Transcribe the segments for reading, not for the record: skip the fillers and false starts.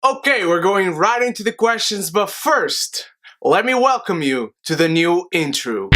Okay, we're going right into the questions, but first, let me welcome you to the new intro.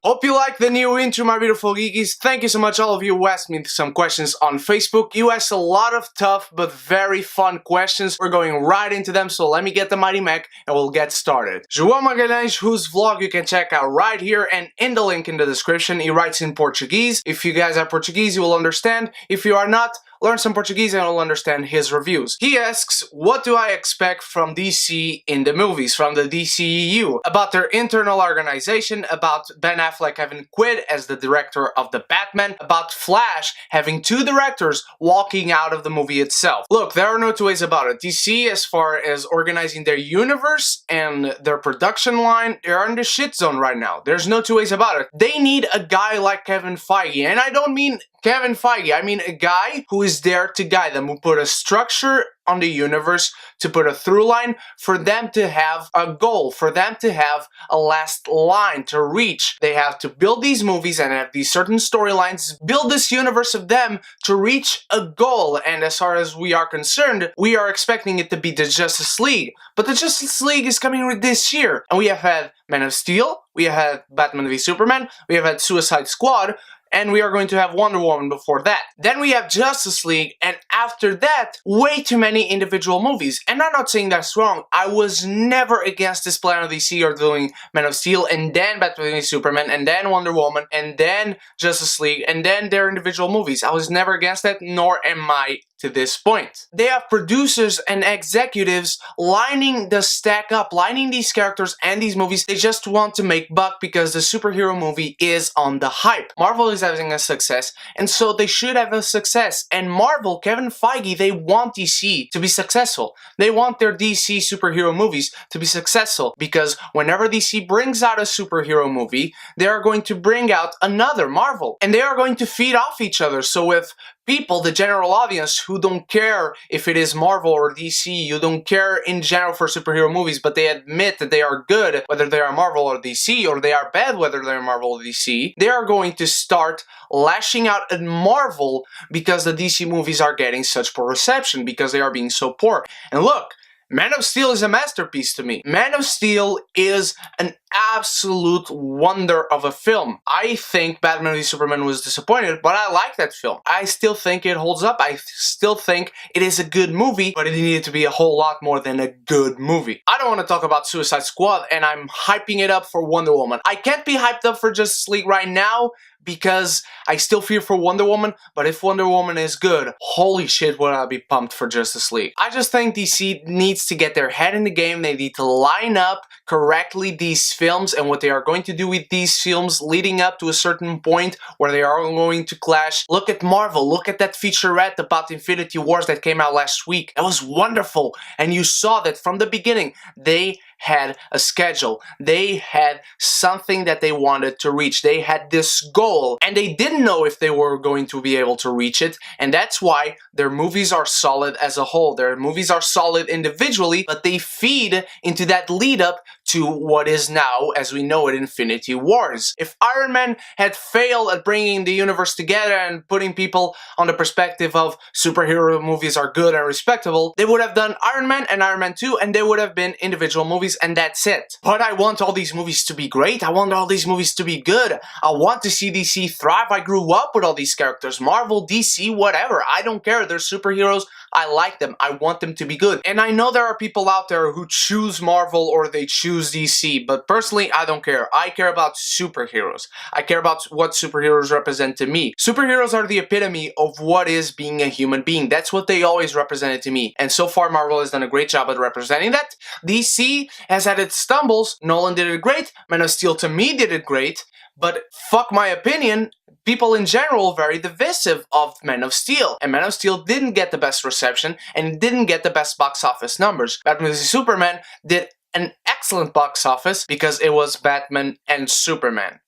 Hope you like the new intro, my beautiful geekies. Thank you so much, all of you who asked me some questions on Facebook. You asked a lot of tough but very fun questions. We're going right into them, so let me get the mighty Mac and we'll get started. João Magalhães, whose vlog you can check out right here and in the link in the description. He writes in Portuguese. If you guys are Portuguese, you will understand. If you are not, learn some Portuguese and you'll understand his reviews. He asks, what do I expect from DC in the movies, from the DCEU? About their internal organization, about Ben Affleck having quit as the director of the Batman, about Flash having two directors walking out of the movie itself. Look, there are no two ways about it. DC, as far as organizing their universe and their production line, they're in the shit zone right now. There's no two ways about it. They need a guy like Kevin Feige, and I don't mean Kevin Feige, I mean a guy who is there to guide them, who put a structure on the universe, to put a through line, for them to have a goal, for them to have a last line to reach. They have to build these movies and have these certain storylines, build this universe of them to reach a goal. And as far as we are concerned, we are expecting it to be the Justice League. But the Justice League is coming this year. And we have had Man of Steel, we have had Batman v Superman, we have had Suicide Squad, and we are going to have Wonder Woman before that. Then we have Justice League, and after that, way too many individual movies. And I'm not saying that's wrong. I was never against this plan of DC or doing Man of Steel, and then Batman v Superman, and then Wonder Woman, and then Justice League, and then their individual movies. I was never against that, nor am I to this point. They have producers and executives lining the stack up, lining these characters and these movies. They just want to make buck because the superhero movie is on the hype. Marvel is having a success, and so they should have a success. And Marvel, Kevin Feige, they want DC to be successful. They want their DC superhero movies to be successful, because whenever DC brings out a superhero movie, they are going to bring out another Marvel, and they are going to feed off each other. So if people, the general audience, who don't care if it is Marvel or DC, you don't care in general for superhero movies, but they admit that they are good, whether they are Marvel or DC, or they are bad, whether they're Marvel or DC, they are going to start lashing out at Marvel because the DC movies are getting such poor reception, because they are being so poor. And look, Man of Steel is a masterpiece to me. Man of Steel is an absolute wonder of a film. I think Batman v Superman was disappointed, but I like that film. I still think it holds up. I still think it is a good movie, but it needed to be a whole lot more than a good movie. I don't want to talk about Suicide Squad, and I'm hyping it up for Wonder Woman. I can't be hyped up for Justice League right now because I still fear for Wonder Woman, but if Wonder Woman is good, holy shit would I be pumped for Justice League. I just think DC needs to get their head in the game. They need to line up correctly these films and what they are going to do with these films leading up to a certain point where they are going to clash. Look at Marvel, look at that featurette about Infinity Wars that came out last week. That was wonderful, and you saw that from the beginning. They had a schedule. They had something that they wanted to reach. They had this goal, and they didn't know if they were going to be able to reach it, and that's why their movies are solid as a whole. Their movies are solid individually, but they feed into that lead up to what is now, as we know it, Infinity Wars. If Iron Man had failed at bringing the universe together and putting people on the perspective of superhero movies are good and respectable, they would have done Iron Man and Iron Man 2, and they would have been individual movies, and that's it. But I want all these movies to be great. I want all these movies to be good. I want to see DC thrive. I grew up with all these characters. Marvel, DC, whatever. I don't care. They're superheroes. I like them. I want them to be good. And I know there are people out there who choose Marvel or they choose DC, but personally, I don't care. I care about superheroes. I care about what superheroes represent to me. Superheroes are the epitome of what is being a human being. That's what they always represented to me. And so far, Marvel has done a great job at representing that. DC has had its stumbles. Nolan did it great. Man of Steel to me did it great. But fuck my opinion, people in general very divisive of Man of Steel. And Man of Steel didn't get the best reception and didn't get the best box office numbers. Batman v Superman did an excellent box office because it was Batman and Superman.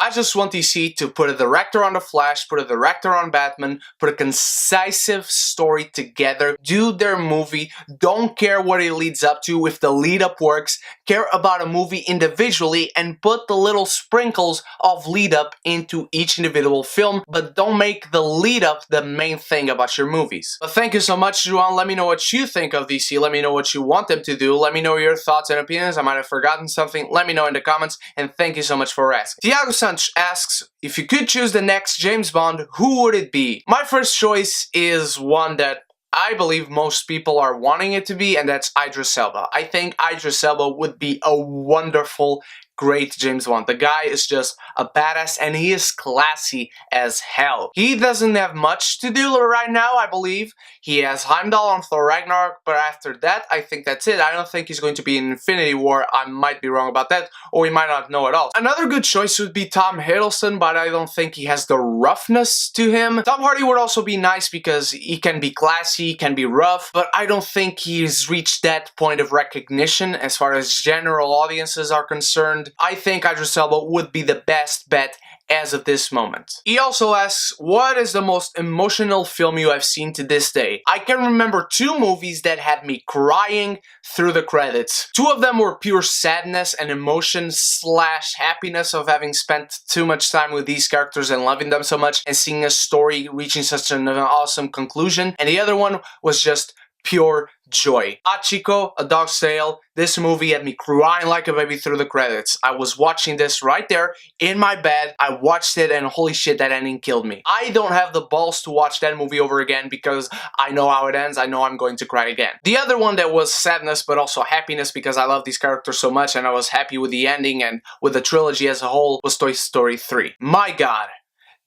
I just want DC to put a director on The Flash, put a director on Batman, put a concise story together, do their movie, don't care what it leads up to, if the lead up works, care about a movie individually and put the little sprinkles of lead up into each individual film, but don't make the lead up the main thing about your movies. But thank you so much, Juan. Let me know what you think of DC. Let me know what you want them to do. Let me know your thoughts and opinions. I might have forgotten something. Let me know in the comments, and thank you so much for asking. Tiago Santos asks, if you could choose the next James Bond, who would it be? My first choice is one that I believe most people are wanting it to be, and that's Idris Elba. I think Idris Elba would be a wonderful, great James Bond. The guy is just a badass, and he is classy as hell. He doesn't have much to do right now, I believe. He has Heimdall on Thor Ragnarok, but after that, I think that's it. I don't think he's going to be in Infinity War. I might be wrong about that, or we might not know at all. Another good choice would be Tom Hiddleston, but I don't think he has the roughness to him. Tom Hardy would also be nice because he can be classy, he can be rough, but I don't think he's reached that point of recognition as far as general audiences are concerned. I think Idris Elba would be the best bet as of this moment. He also asks, what is the most emotional film you have seen to this day? I can remember 2 movies that had me crying through the credits. 2 of them were pure sadness and emotion / happiness of having spent too much time with these characters and loving them so much and seeing a story reaching such an awesome conclusion. And the other one was just pure joy. Hachiko, A Dog's Tale. This movie had me crying like a baby through the credits. I was watching this right there in my bed. I watched it and holy shit, that ending killed me. I don't have the balls to watch that movie over again because I know how it ends. I know I'm going to cry again. The other one that was sadness but also happiness because I love these characters so much and I was happy with the ending and with the trilogy as a whole was Toy Story 3. My god,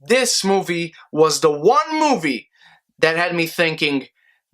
this movie was the one movie that had me thinking,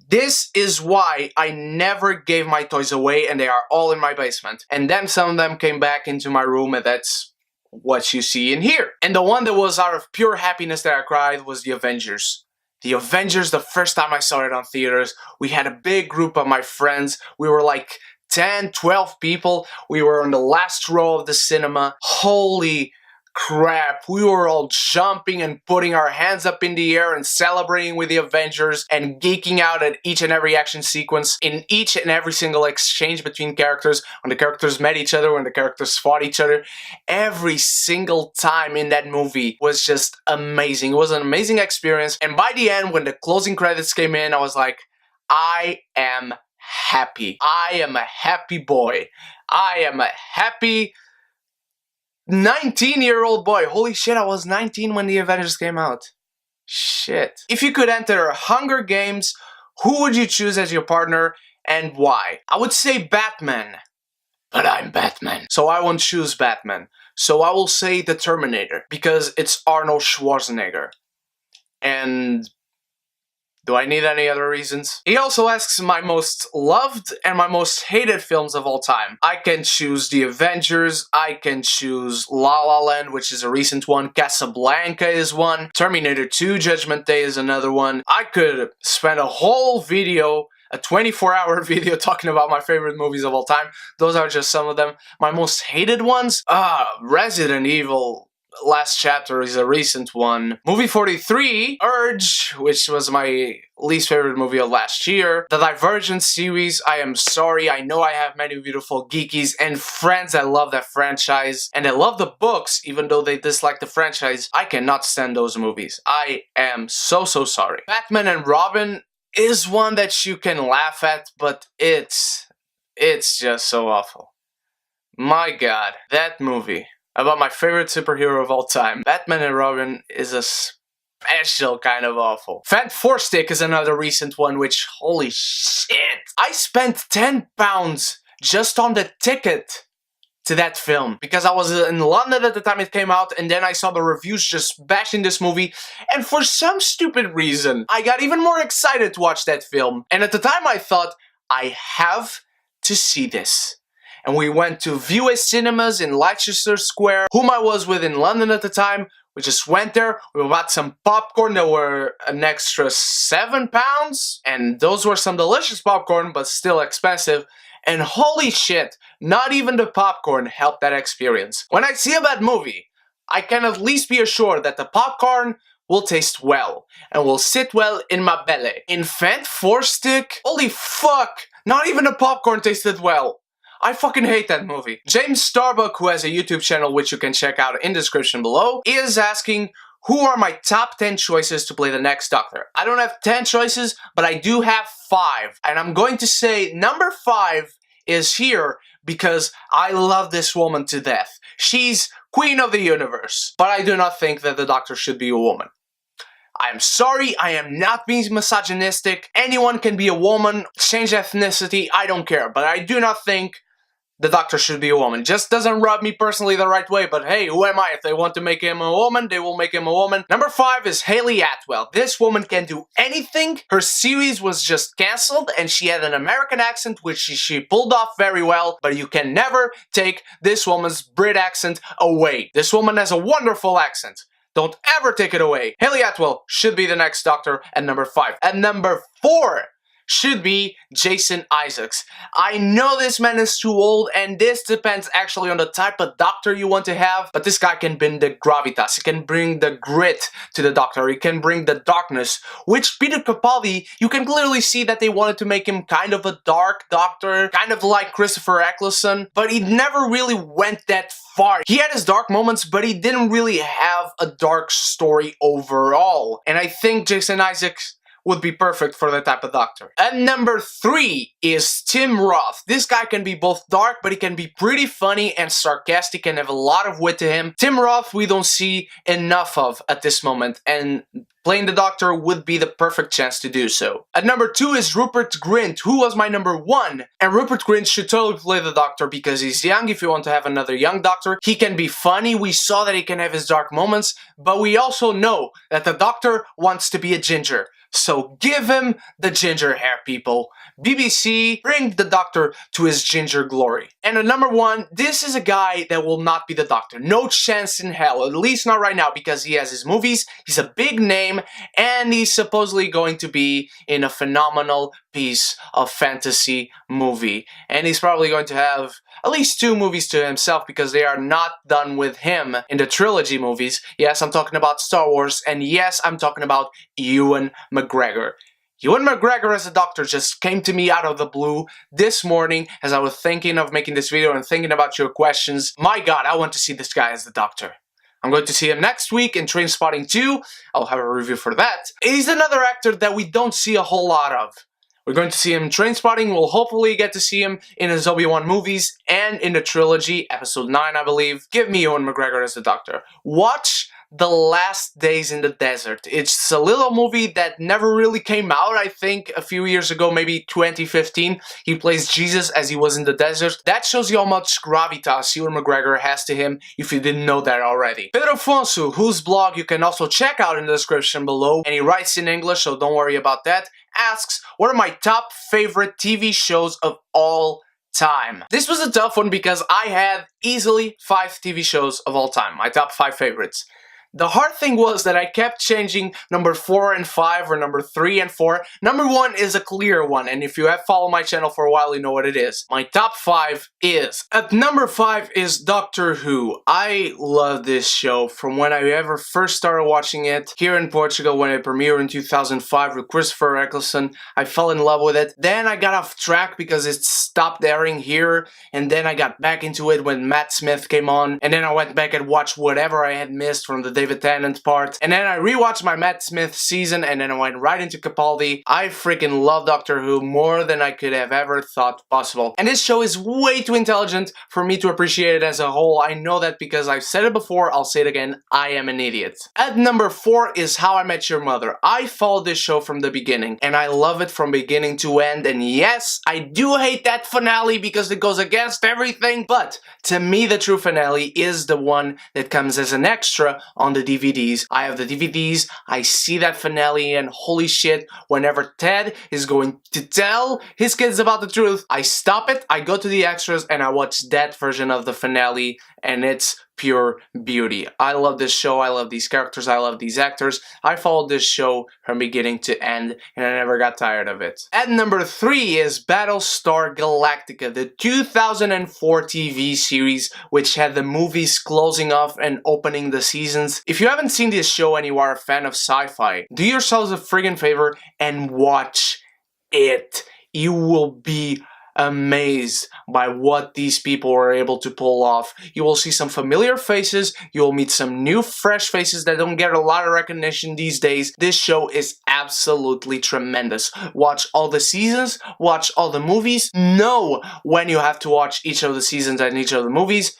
this is why I never gave my toys away and they are all in my basement. And then some of them came back into my room and that's what you see in here. And the one that was out of pure happiness that I cried was The Avengers. The Avengers, the first time I saw it on theaters, we had a big group of my friends. We were like 10, 12 people. We were on the last row of the cinema. Holy crap, we were all jumping and putting our hands up in the air and celebrating with the Avengers and geeking out at each and every action sequence in each and every single exchange between characters, when the characters met each other, when the characters fought each other. Every single time in that movie was just amazing. It was an amazing experience, and by the end, when the closing credits came in, I was like, I am happy. I am a happy boy. I am a happy 19-year-old boy. Holy shit, I was 19 when the Avengers came out. Shit. If you could enter Hunger Games, who would you choose as your partner and why? I would say Batman, but I'm Batman, so I won't choose Batman. So I will say the Terminator, because it's Arnold Schwarzenegger. And do I need any other reasons? He also asks my most loved and my most hated films of all time. I can choose The Avengers, I can choose La La Land, which is a recent one, Casablanca is one, Terminator 2 Judgment Day is another one. I could spend a whole video, a 24-hour video talking about my favorite movies of all time. Those are just some of them. My most hated ones? Resident Evil Last Chapter is a recent one. Movie 43, Urge, which was my least favorite movie of last year. The Divergent series, I am sorry, I know I have many beautiful geekies and friends that love that franchise, and they love the books, even though they dislike the franchise. I cannot stand those movies. I am so sorry. Batman and Robin is one that you can laugh at, but it's just so awful. My god, that movie about my favorite superhero of all time, Batman and Robin, is a special kind of awful. Fat Four Stick is another recent one, which, holy shit, I spent £10 just on the ticket to that film, because I was in London at the time it came out, and then I saw the reviews just bashing this movie, and for some stupid reason, I got even more excited to watch that film. And at the time I thought, I have to see this. And we went to Vue Cinemas in Leicester Square, whom I was with in London at the time. We just went there, we bought some popcorn that were an extra £7, and those were some delicious popcorn, but still expensive. And holy shit, not even the popcorn helped that experience. When I see a bad movie, I can at least be assured that the popcorn will taste well and will sit well in my belly. Infant Force Stick? Holy fuck! Not even the popcorn tasted well. I fucking hate that movie. James Starbuck, who has a YouTube channel which you can check out in the description below, is asking, who are my top 10 choices to play the next Doctor? I don't have 10 choices, but I do have 5. And I'm going to say number 5 is here because I love this woman to death. She's Queen of the Universe. But I do not think that the Doctor should be a woman. I'm sorry, I am not being misogynistic. Anyone can be a woman, change ethnicity, I don't care. But I do not think the Doctor should be a woman. Just doesn't rub me personally the right way, but hey, who am I? If they want to make him a woman, they will make him a woman. Number 5 is Hayley Atwell. This woman can do anything. Her series was just cancelled, and she had an American accent, which she pulled off very well, but you can never take this woman's Brit accent away. This woman has a wonderful accent. Don't ever take it away. Hayley Atwell should be the next Doctor at number 5. At number 4 should be Jason Isaacs. I know this man is too old, and this depends actually on the type of Doctor you want to have, but this guy can bring the gravitas, he can bring the grit to the Doctor, he can bring the darkness, which Peter Capaldi, you can clearly see that they wanted to make him kind of a dark Doctor, kind of like Christopher Eccleston, but he never really went that far. He had his dark moments, but he didn't really have a dark story overall, and I think Jason Isaacs would be perfect for that type of Doctor. And number 3 is Tim Roth. This guy can be both dark, but he can be pretty funny and sarcastic and have a lot of wit to him. Tim Roth we don't see enough of at this moment, and playing the Doctor would be the perfect chance to do so. At number 2 is Rupert Grint, who was my number 1. And Rupert Grint should totally play the Doctor because he's young. If you want to have another young Doctor, he can be funny. We saw that he can have his dark moments, but we also know that the Doctor wants to be a ginger. So give him the ginger hair, people. BBC, bring the Doctor to his ginger glory. And at number 1, this is a guy that will not be the Doctor. No chance in hell, at least not right now, because he has his movies, he's a big name, and he's supposedly going to be in a phenomenal piece of fantasy movie. And he's probably going to have at least 2 movies to himself because they are not done with him in the trilogy movies. Yes, I'm talking about Star Wars, and yes, I'm talking about Ewan McGregor. Ewan McGregor as a Doctor just came to me out of the blue this morning as I was thinking of making this video and thinking about your questions. My god, I want to see this guy as the Doctor. I'm going to see him next week in Trainspotting 2. I'll have a review for that. He's another actor that we don't see a whole lot of. We're going to see him in Trainspotting. We'll hopefully get to see him in his Obi-Wan movies and in the trilogy, episode 9, I believe. Give me Ewan McGregor as the Doctor. Watch The Last Days in the Desert. It's a little movie that never really came out, I think, a few years ago, maybe 2015. He plays Jesus as he was in the desert. That shows you how much gravitas Ewan McGregor has to him, if you didn't know that already. Pedro Afonso, whose blog you can also check out in the description below, and he writes in English, so don't worry about that, asks, what are my top favorite TV shows of all time? This was a tough one because I had easily 5 TV shows of all time, my top 5 favorites. The hard thing was that I kept changing number 4 and 5 or number 3 and 4. Number 1 is a clear one, and if you have followed my channel for a while, you know what it is. My top 5 is... At number 5 is Doctor Who. I love this show from when I ever first started watching it here in Portugal when it premiered in 2005 with Christopher Eccleston. I fell in love with it. Then I got off track because it stopped airing here, and then I got back into it when Matt Smith came on, and then I went back and watched whatever I had missed from the David Tennant part, and then I rewatched my Matt Smith season, and then I went right into Capaldi. I freaking love Doctor Who more than I could have ever thought possible. And this show is way too intelligent for me to appreciate it as a whole. I know that because I've said it before, I'll say it again, I am an idiot. At number 4 is How I Met Your Mother. I followed this show from the beginning, and I love it from beginning to end, and yes, I do hate that finale because it goes against everything, but to me the true finale is the one that comes as an extra on the DVDs. I have the DVDs, I see that finale, and holy shit, whenever Ted is going to tell his kids about the truth, I stop it, I go to the extras, and I watch that version of the finale, and it's pure beauty. I love this show, I love these characters, I love these actors. I followed this show from beginning to end and I never got tired of it. At number 3 is Battlestar Galactica, the 2004 TV series which had the movies closing off and opening the seasons. If you haven't seen this show and you are a fan of sci-fi, do yourselves a friggin' favor and watch it. You will be amazed by what these people were able to pull off. You will see some familiar faces, you will meet some new fresh faces that don't get a lot of recognition these days. This show is absolutely tremendous. Watch all the seasons, watch all the movies, know when you have to watch each of the seasons and each of the movies.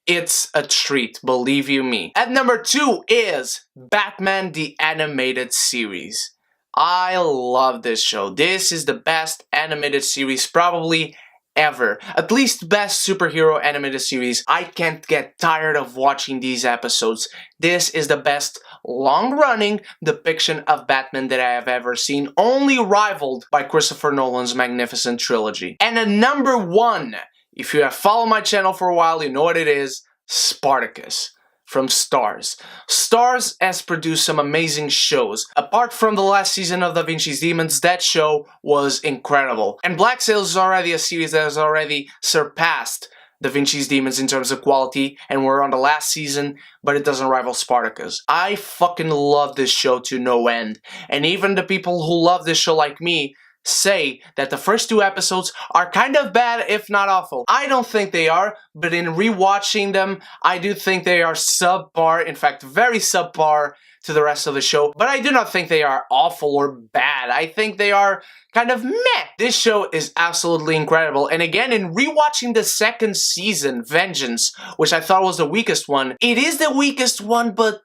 It's a treat, believe you me. At number 2 is Batman the Animated Series. I love this show. This is the best animated series probably ever. At least best superhero animated series. I can't get tired of watching these episodes. This is the best long-running depiction of Batman that I have ever seen, only rivaled by Christopher Nolan's magnificent trilogy. And at number 1, if you have followed my channel for a while, you know what it is, Spartacus. From Starz. Starz has produced some amazing shows. Apart from the last season of Da Vinci's Demons, that show was incredible. And Black Sails is already a series that has already surpassed Da Vinci's Demons in terms of quality, and we're on the last season, but it doesn't rival Spartacus. I fucking love this show to no end. And even the people who love this show like me say that the first 2 episodes are kind of bad, if not awful. I don't think they are, but in rewatching them, I do think they are subpar, in fact, very subpar to the rest of the show, but I do not think they are awful or bad. I think they are kind of meh. This show is absolutely incredible, and again, in rewatching the second season, Vengeance, which I thought was the weakest one, it is the weakest one, but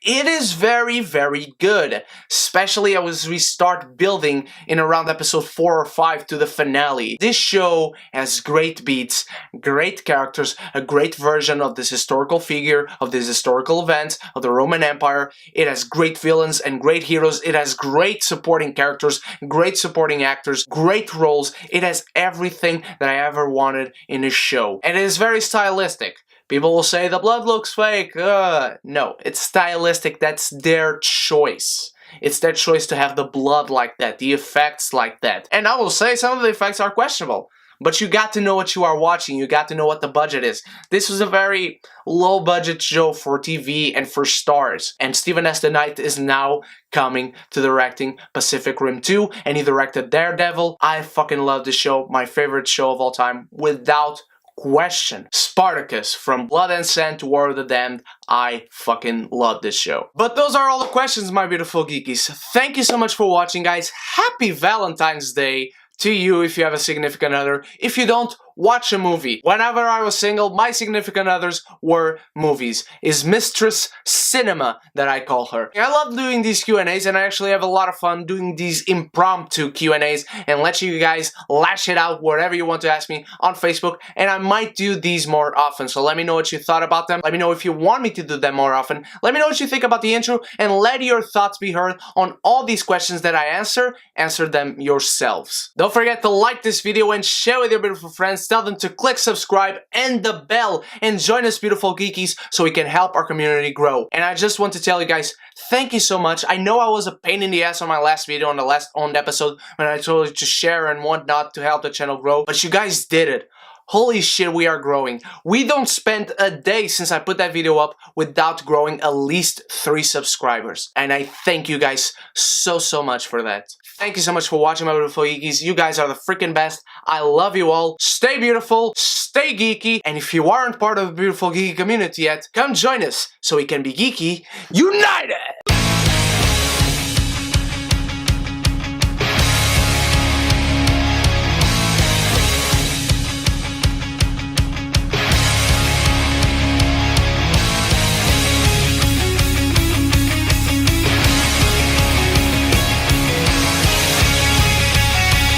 it is very, very good, especially as we start building in around episode 4 or 5 to the finale. This show has great beats, great characters, a great version of this historical figure, of this historical event, of the Roman Empire. It has great villains and great heroes. It has great supporting characters, great supporting actors, great roles. It has everything that I ever wanted in a show. And it is very stylistic. People will say the blood looks fake. No, it's stylistic. That's their choice. It's their choice to have the blood like that, the effects like that. And I will say some of the effects are questionable. But you got to know what you are watching. You got to know what the budget is. This was a very low budget show for TV and for Starz. And Steven S. the Knight is now coming to directing Pacific Rim 2. And he directed Daredevil. I fucking love this show. My favorite show of all time. Without question. Spartacus, from Blood and Sand to War of the Damned. I fucking love this show. But those are all the questions, my beautiful geekies. Thank you so much for watching, guys. Happy Valentine's Day to you if you have a significant other. If you don't, watch a movie. Whenever I was single, my significant others were movies. Is Mistress Cinema that I call her. I love doing these Q&As, and I actually have a lot of fun doing these impromptu Q&As and let you guys lash it out wherever you want to ask me on Facebook, and I might do these more often. So let me know what you thought about them. Let me know if you want me to do them more often. Let me know what you think about the intro, and let your thoughts be heard on all these questions that I answer them yourselves. Don't forget to like this video and share with your beautiful friends. Tell them to click subscribe and the bell and join us, beautiful geekies, so we can help our community grow. And I just want to tell you guys, thank you so much. I know I was a pain in the ass on my last video, on the last owned episode, when I told you to share and whatnot to help the channel grow, but you guys did it. Holy shit, we are growing. We don't spend a day since I put that video up without growing at least 3 subscribers. And I thank you guys so much for that. Thank you so much for watching, my beautiful geekies. You guys are the freaking best. I love you all. Stay beautiful, stay geeky, and if you aren't part of the beautiful geeky community yet, come join us so we can be geeky united!